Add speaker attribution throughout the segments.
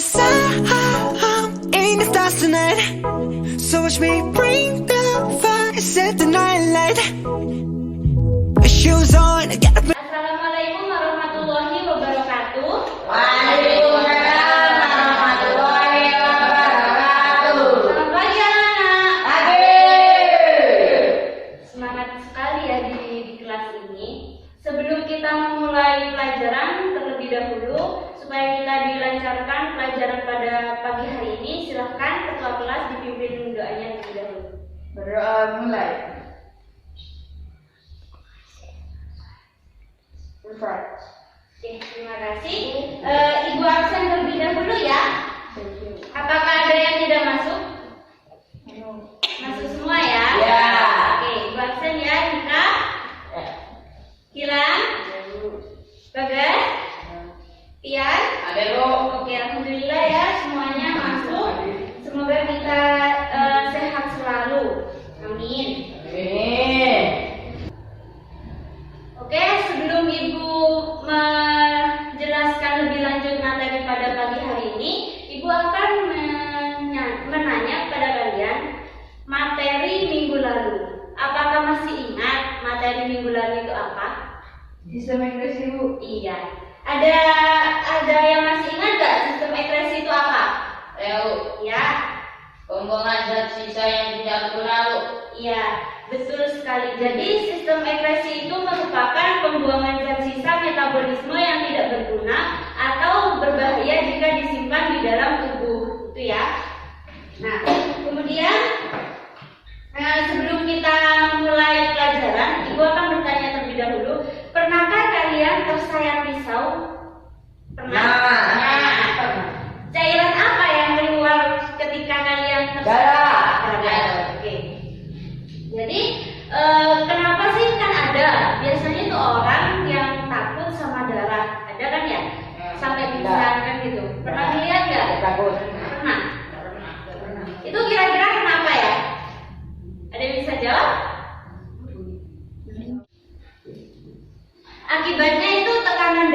Speaker 1: sun in the stars tonight. So watch me bring the fire, set the night light. Shoes on, get up.
Speaker 2: Assalamualaikum warahmatullahi wabarakatuh.
Speaker 3: Waalaikumsalam warahmatullahi wabarakatuh.
Speaker 2: Selamat pagi anak-anak.
Speaker 3: Pagi.
Speaker 2: Semangat sekali ya di kelas ini. Sebelum kita memulai pelajaran terlebih dahulu, supaya kita dilancarkan pelajaran pada pagi hari ini, silahkan ketua kelas dipimpin doanya terlebih dahulu.
Speaker 3: Berdoa mulai.
Speaker 2: Oke, terima kasih. Ibu absen terlebih dahulu ya. Apakah ada yang tidak masuk? Masuk semua ya?
Speaker 3: Ya.
Speaker 2: Oke, ibu absen ya. Nika, Kiran, Bagas, Pian.
Speaker 3: Ada lo.
Speaker 2: Oke, alhamdulillah ya semuanya masuk. Semoga kita sehat selalu. Amin.
Speaker 3: Amin.
Speaker 2: Oke, sebelum Ibu menjelaskan lebih lanjut materi pada pagi hari ini, Ibu akan menanya kepada kalian materi minggu lalu. Apakah masih ingat materi minggu lalu itu apa?
Speaker 3: Sistem Inggris Ibu.
Speaker 2: Iya. Ada yang masih ingat nggak sistem ekspresi itu apa?
Speaker 3: Tahu.
Speaker 2: Ya.
Speaker 3: Pembuangan zat sisa yang tidak berlalu.
Speaker 2: Iya, betul sekali. Jadi sistem ekspresi itu merupakan pembuangan zat sisa metabolisme yang tidak berguna atau berbahaya jika disimpan di dalam tubuh, itu ya. Nah, kemudian sebelum kita mulai pelajaran, Ibu akan bertanya terlebih dahulu, pernahkah kalian tersayat pisau? Pernah?
Speaker 3: Pernah.
Speaker 2: Cairan apa yang keluar ketika kalian
Speaker 3: Darah.
Speaker 2: Oke. Jadi kenapa sih kan ada? Biasanya tuh orang yang takut sama darah, ada kan ya? Sampai pingsan kan gitu. Pernah lihat nggak?
Speaker 3: Takut.
Speaker 2: Pernah. Itu kira-kira kenapa ya? Ada yang bisa jawab? Akibatnya itu tekanan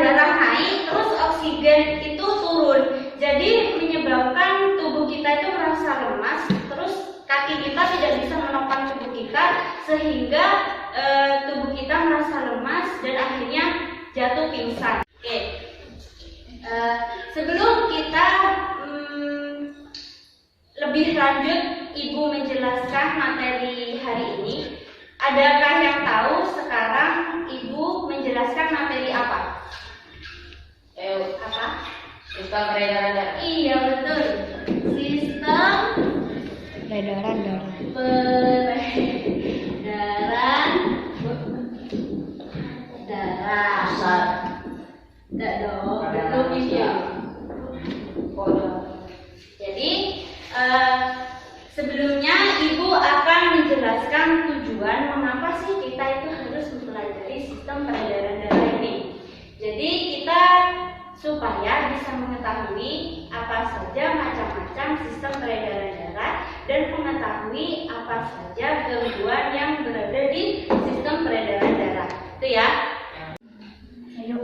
Speaker 2: darah naik, terus oksigen itu turun. Jadi menyebabkan tubuh kita itu merasa lemas, terus kaki kita tidak bisa menopang tubuh kita, sehingga tubuh kita merasa lemas dan akhirnya jatuh pingsan. Oke. Sebelum kita lebih lanjut Ibu menjelaskan materi hari ini, adakah yang tahu sekarang Ibu menjelaskan materi apa? Apa?
Speaker 3: Sistem peredaran darah.
Speaker 2: Iya betul. Sistem
Speaker 4: Peredaran darah.
Speaker 2: darah.
Speaker 3: Asal.
Speaker 2: Enggak dong, betul ya. Jadi sebelumnya Ibu akan menjelaskan tujuan mengapa sih kita itu harus mempelajari sistem peredaran darah ini. Jadi kita supaya bisa mengetahui apa saja macam-macam sistem peredaran darah dan mengetahui apa saja gangguan yang berada di sistem peredaran darah. Itu ya.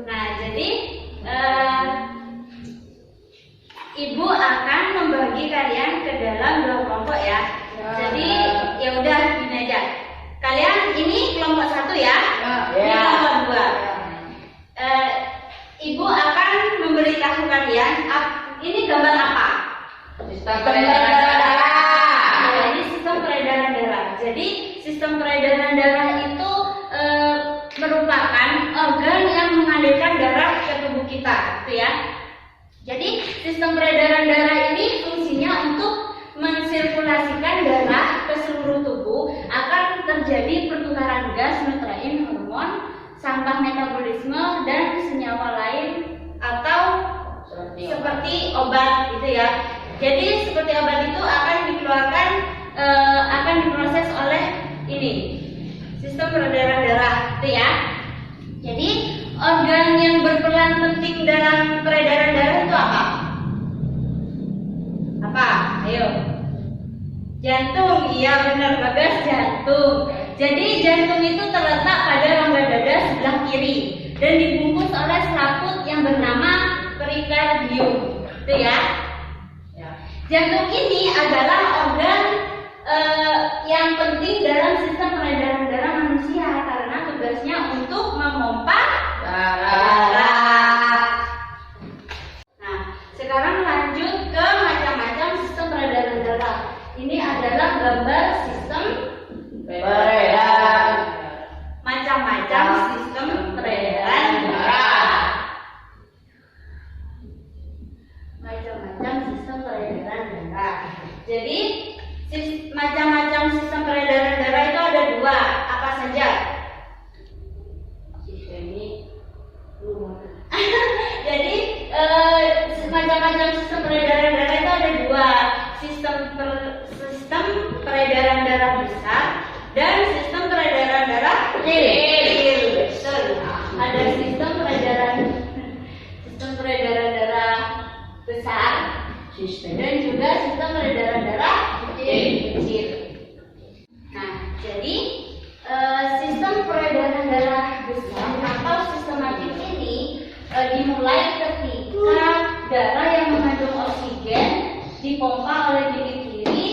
Speaker 2: Nah, jadi Ibu akan membagi kalian ke dalam dua kelompok ya. Jadi ya udah gini aja. Kalian ini kelompok satu ya. Ini kelompok dua. Ibu akan memberitahu kalian ini gambar apa?
Speaker 3: Sistem peredaran darah.
Speaker 2: Ya, ini sistem peredaran darah. Jadi sistem peredaran darah itu merupakan organ yang mengalirkan darah ke tubuh kita, gitu ya. Jadi sistem peredaran darah ini fungsinya untuk mensirkulasikan darah ke seluruh tubuh agar terjadi pertukaran gas, nutrien, hormon, sampah metabolisme dan senyawa lain atau seperti obat gitu ya. Jadi seperti obat itu akan dikeluarkan akan diproses oleh ini sistem peredaran darah gitu ya. Jadi organ yang berperan penting dalam peredaran darah itu apa? Apa? Ayo. Jantung, iya benar Bagas, jantung. Jadi jantung itu terletak pada rongga dada sebelah kiri dan dibungkus oleh selaput yang bernama perikardium, itu ya.
Speaker 3: Ya.
Speaker 2: Jantung ini adalah organ yang penting dalam sistem peredaran darah manusia karena tugasnya untuk memompa darah. Nah, sekarang lanjut ke macam-macam sistem peredaran darah. Ini adalah gambar sistem
Speaker 3: Peredaran.
Speaker 2: macam-macam sistem peredaran darah. Macam-macam sistem peredaran darah. Jadi macam-macam sistem peredaran darah itu ada dua. Apa saja?
Speaker 3: Ini rumah.
Speaker 2: Jadi macam-macam sistem peredaran darah itu ada dua. Sistem peredaran darah besar dan sistem peredaran darah kecil. Betul. Ada sistem peredaran darah besar dan juga sistem peredaran darah kecil. Nah, jadi sistem peredaran darah besar atau sistematik ini dimulai ketika darah yang mengandung oksigen dipompa oleh gigi kiri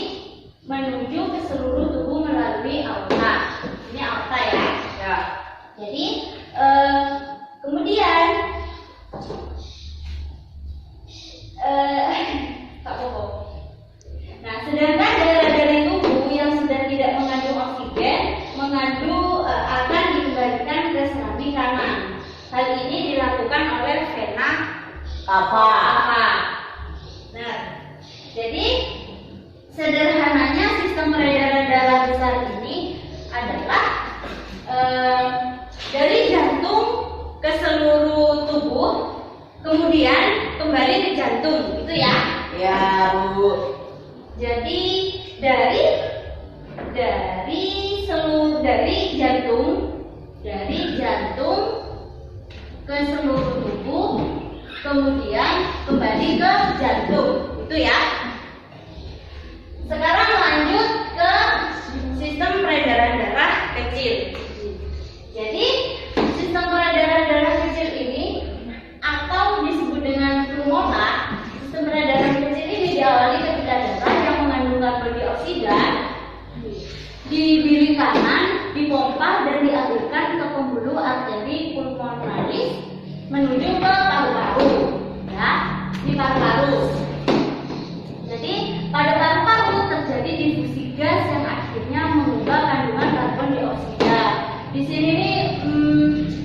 Speaker 2: menuju ke seluruh tubuh melalui aorta. Ini aorta ya.
Speaker 3: Ya.
Speaker 2: Jadi kemudian Pak Koko. Nah, sedangkan darah dari tubuh yang sudah tidak mengandung oksigen akan dikembalikan ke serambi kanan. Hal ini dilakukan oleh vena
Speaker 3: Cava.
Speaker 2: Nah, jadi sederhananya sistem peredaran darah besar ini adalah dari jantung ke seluruh tubuh, kemudian kembali ke jantung, gitu ya?
Speaker 3: Ya, Bu.
Speaker 2: Jadi dari jantung ke seluruh tubuh, kemudian kembali ke jantung, itu ya. Sekarang lanjut ke sistem peredaran darah kecil. Jadi sistem peredaran darah kecil ini atau disebut dengan pulmonar, sistem peredaran kecil ini diawali ketika darah yang mengandung karbon dioksida di bilik kanan dipompa dan dialirkan ke pembuluh arteri pulmonaris menuju ke paru-paru, ya, di paru-paru. Jadi pada paru-paru terjadi difusi gas yang akhirnya mengubah kandungan karbon dioksida. Di sini nih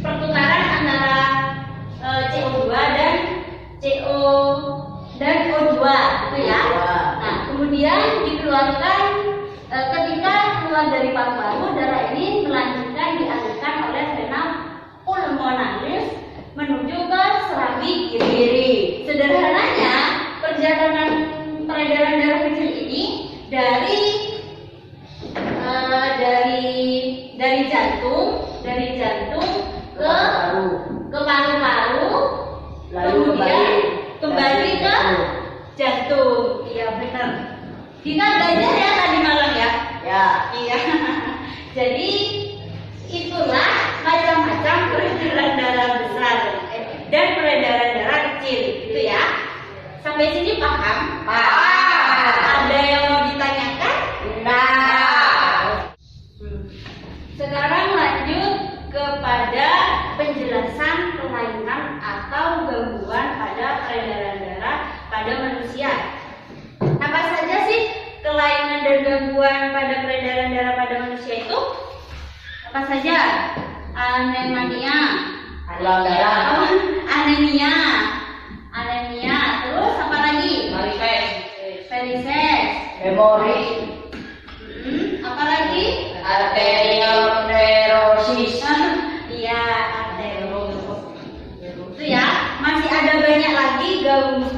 Speaker 2: pertukaran antara CO2 dan O2 itu ya. Nah, kemudian dikeluarkan ketika keluar dari paru-paru, darah ini melanjutkan dialirkan oleh vena pulmonaris menuju ke serambi kiri. Sederhananya, perjalanan peredaran darah kecil ini dari jantung ke paru-paru, kemudian kembali ke jantung. Iya benar. Kita belajar ya tadi malam ya.
Speaker 3: Ya.
Speaker 2: Iya. Jadi itulah macam-macam peredaran darah besar dan peredaran darah kecil, gitu ya. Sampai sini paham? Ada yang mau ditanyakan? Sekarang lanjut kepada penjelasan kelainan atau gangguan pada peredaran darah pada manusia. Apa saja sih kelainan dan gangguan pada peredaran darah pada manusia itu? Apa saja? Anemia, terus apa lagi? Varises,
Speaker 3: Memori.
Speaker 2: apa lagi?
Speaker 3: Arteriosklerosis.
Speaker 2: Iya, arteriosklerosis. Itu ya, masih ada banyak lagi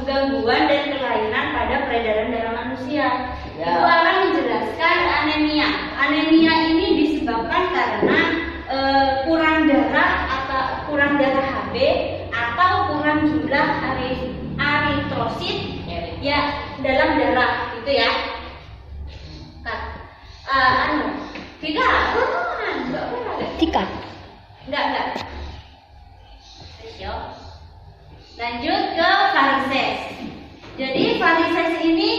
Speaker 2: gangguan dan kelainan pada peredaran darah manusia.
Speaker 3: Ya.
Speaker 2: Itu akan menjelaskan anemia. Anemia ini disebabkan karena kurang darah Hb atau kurang jumlah eritrosit ya dalam darah, gitu ya. Enggak. Lanjut ke varises. Jadi varises ini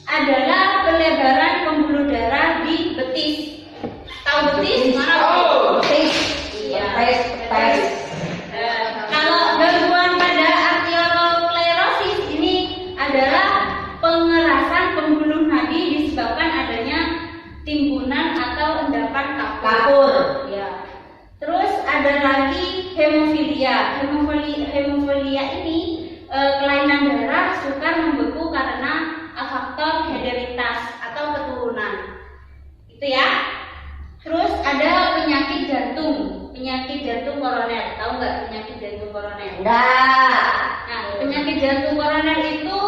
Speaker 2: adalah pelebaran pembuluh darah di betis. Tahu betis? Mana betis? Iya. Betis. Kalau gangguan pada arteriosklerosis ini adalah pengerasan pembuluh nadi disebabkan adanya timbunan atau endapan kapur. Ya. Terus ada lagi hemofilia. Hemofilia ini kelainan darah sukar membeku karena faktor hereditas atau keturunan. Itu ya. Terus ada penyakit jantung koroner. Tahu nggak penyakit jantung koroner?
Speaker 3: Enggak.
Speaker 2: Nah, penyakit jantung koroner itu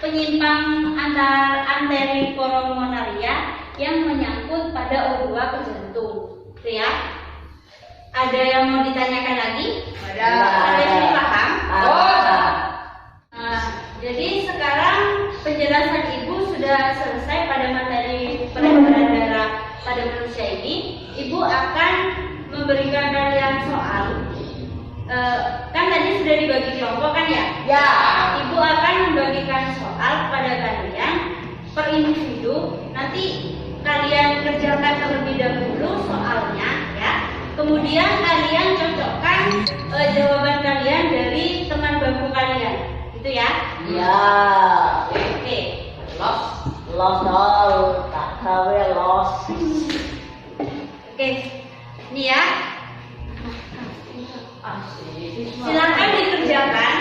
Speaker 2: penyimpang antar arteri koronaria yang menyangkut pada O2 ke jantung. Itu ya. Ada yang mau ditanyakan lagi? Ada yang paham? Nah, jadi sekarang penjelasan Ibu sudah selesai pada materi peredaran darah pada manusia ini. Ibu akan memberikan kalian soal. Kan tadi sudah dibagi kelompok kan ya?
Speaker 3: Ya.
Speaker 2: Ibu akan membagikan soal pada kalian per individu. Nanti kalian kerjakan terlebih dahulu soalnya ya. Kemudian kalian cocokkan jawaban kalian dari teman bangku kalian. Gitu ya?
Speaker 3: Ya.
Speaker 2: Oke.
Speaker 3: Lost all. Tak tahu lost.
Speaker 2: Oke. Ini ya. Silakan dikerjakan.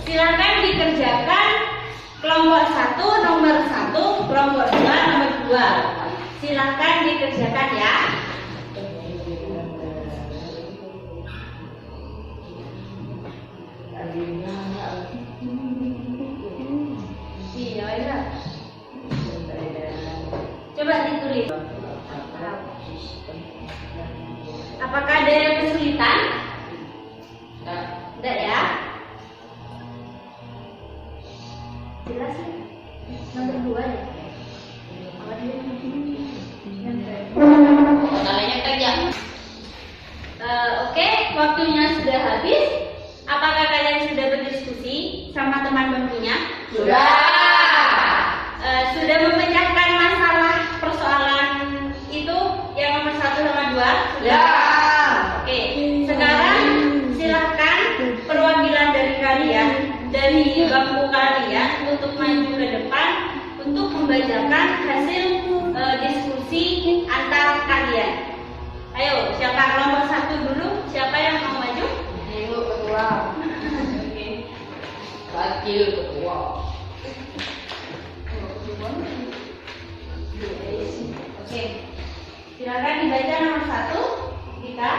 Speaker 2: Silakan dikerjakan kelompok 1 nomor 1, kelompok 2 nomor 2. Silakan dikerjakan ya. Iya, ya. Coba ditulis. Apakah ada yang kesulitan? Enggak ya? Jelas ya? Nomor 2 ya? Oke, waktunya sudah habis. Apakah kalian sudah berdiskusi sama teman bangkunya? Sudah memecahkan masalah persoalan itu yang nomor 1 sama 2? Sudah. Oke, sekarang silakan perwakilan dari kalian, dari bangku kalian untuk maju ke depan untuk membacakan hasil diskusi antar kalian. Ayo, siapa kelompok 1 dulu? Siapa yang mau maju?
Speaker 3: Ibu ketua. Wakil ketua.
Speaker 2: Oke, silakan dibaca nomor 1. Kita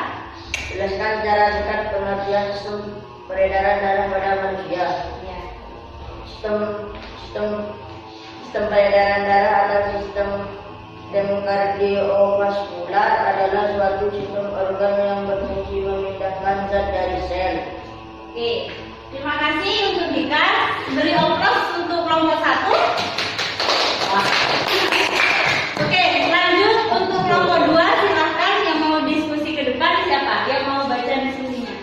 Speaker 3: Jelaskan cara singkat pengertian sistem peredaran darah pada manusia.
Speaker 2: ya.
Speaker 3: Sistem peredaran darah atau sistem kardiovaskular adalah suatu sistem organ yang berfungsi memindahkan zat dari sel.
Speaker 2: Oke, terima kasih untuk Dika. Beri oplos untuk kelompok 1. Oke, lanjut untuk kelompok 2. Silahkan yang mau diskusi ke depan siapa? Yang mau baca diskusinya?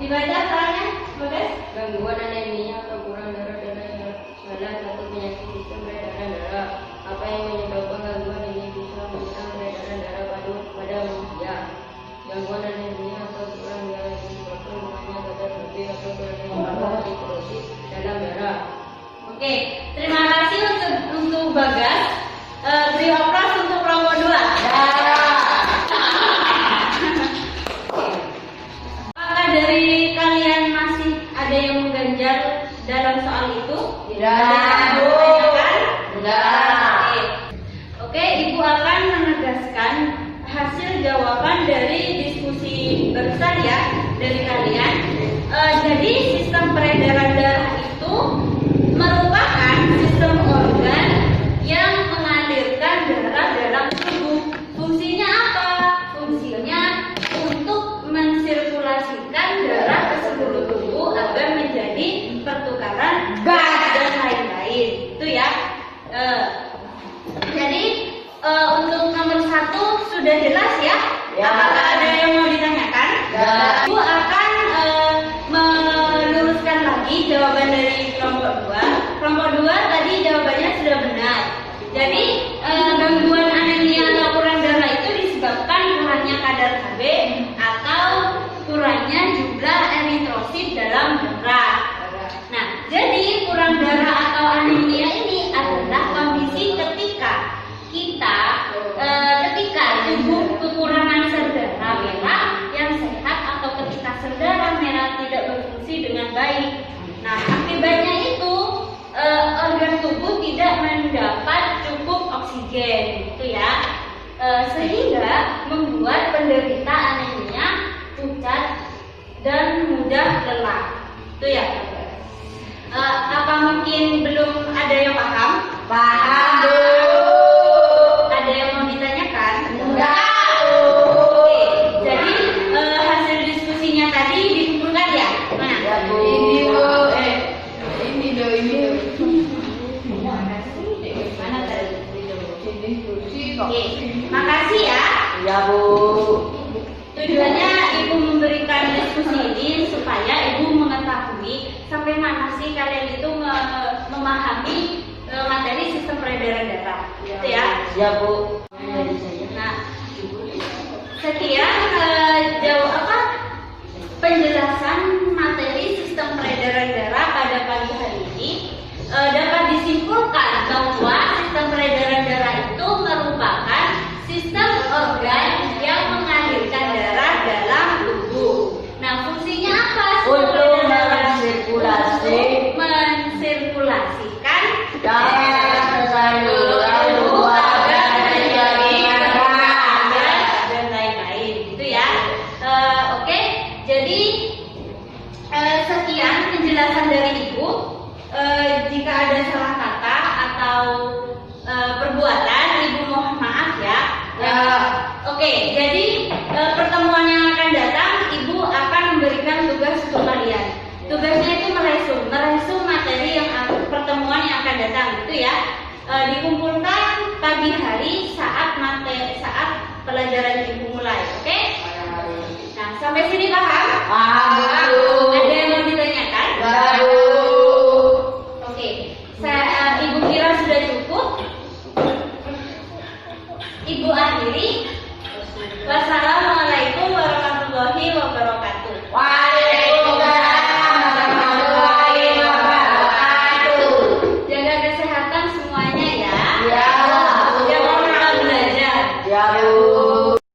Speaker 2: Dibaca soalnya, Bagas?
Speaker 3: Gangguan anemia atau kurang darah adalah salah satu penyakit sistem peredaran darah. Apa yang menyebabkan gangguan ini bisa menyerang peredaran darah pada manusia. Gangguan anemia atau kurang darah disebabkan adanya kadar lebih atau kurangnya nitrosis dalam darah.
Speaker 2: Oke, terima kasih untuk Bagas. Beri oplos untuk kelompok 2. Apakah dari kalian masih ada yang mengganjal dalam soal itu?
Speaker 3: Tidak.
Speaker 2: Oke, Ibu akan menegaskan hasil jawaban dari diskusi barusan ya dari kalian. Jadi sistem peredaran darah itu merupakan sistem organ yang mengalirkan darah dalam tubuh. Fungsinya apa? Fungsinya untuk mensirkulasikan darah ke seluruh tubuh agar menjadi pertukaran gas dan lain-lain. Itu ya. Jadi untuk 1 sudah jelas ya?
Speaker 5: Ya.
Speaker 2: Apakah ada yang mau ditanyakan?
Speaker 5: Ya.
Speaker 2: Ibu akan meluruskan lagi jawaban dari kelompok 2. Kelompok 2 tadi jawabannya sudah benar. Jadi gangguan anemia atau kurang darah itu disebabkan kurangnya kadar Hb atau kurangnya jumlah eritrosit dalam darah. Nah, jadi kurang darah atau anemia ini adalah kondisi ketika tubuh kekurangan sel darah merah yang sehat atau ketika sel darah merah tidak berfungsi dengan baik. Nah, akibatnya itu organ tubuh tidak mendapat cukup oksigen, gitu ya, sehingga membuat penderita anemia pucat dan mudah lelah, itu ya. Apa mungkin belum ada yang paham?
Speaker 5: Paham, Bu.
Speaker 2: Ada yang mau ditanyakan?
Speaker 5: Enggak.
Speaker 2: Oke, jadi hasil diskusinya tadi dikumpulkan ya? Mana?
Speaker 5: Ya, Bu.
Speaker 3: Ini Bu, ini do.
Speaker 2: Mana tadi?
Speaker 3: Ini kursi kok.
Speaker 2: Oke, makasih ya.
Speaker 5: Ya, Bu.
Speaker 2: Tujuannya Ibu memberikan diskusi ini supaya Ibu mengetahui sampai mana sih kalian itu memahami materi sistem peredaran darah, gitu ya.
Speaker 5: Ya, Bu.
Speaker 2: Nah, sekian penjelasan materi sistem peredaran darah pada pagi hari ini. Dapat disimpulkan bahwa sistem peredaran darah itu merupakan sistem organ yang mengalirkan darah dalam tubuh. Nah, fungsinya apa?
Speaker 5: Untuk
Speaker 2: mensirkulasikan
Speaker 5: darah ke saluran
Speaker 2: agar menjadi
Speaker 5: darah
Speaker 2: dan lain-lain, gitu ya. Oke, jadi sekian penjelasan dari Ibu. Jika ada salah kata atau perbuatan, Ibu mohon maaf ya. Oke, jadi pertemuan yang akan datang, Ibu akan memberikan tugas untuk kalian. Tugasnya itu meresum materi yang pertemuan yang akan datang, gitu ya. Dikumpulkan pagi hari saat pelajaran Ibu mulai, oke? Nah, sampai sini paham?
Speaker 5: Paham, Bu.
Speaker 2: Ada yang mau ditanyakan?
Speaker 5: Baru.
Speaker 2: Oke, Ibu kira sudah cukup. Ibu akhiri. Wassalamualaikum warahmatullahi wabarakatuh.
Speaker 5: Waalaikumsalam warahmatullahi wabarakatuh.
Speaker 2: Jaga kesehatan semuanya ya.
Speaker 5: Ya, Bu.
Speaker 2: Jangan lupa belajar.
Speaker 5: Ya, Bu.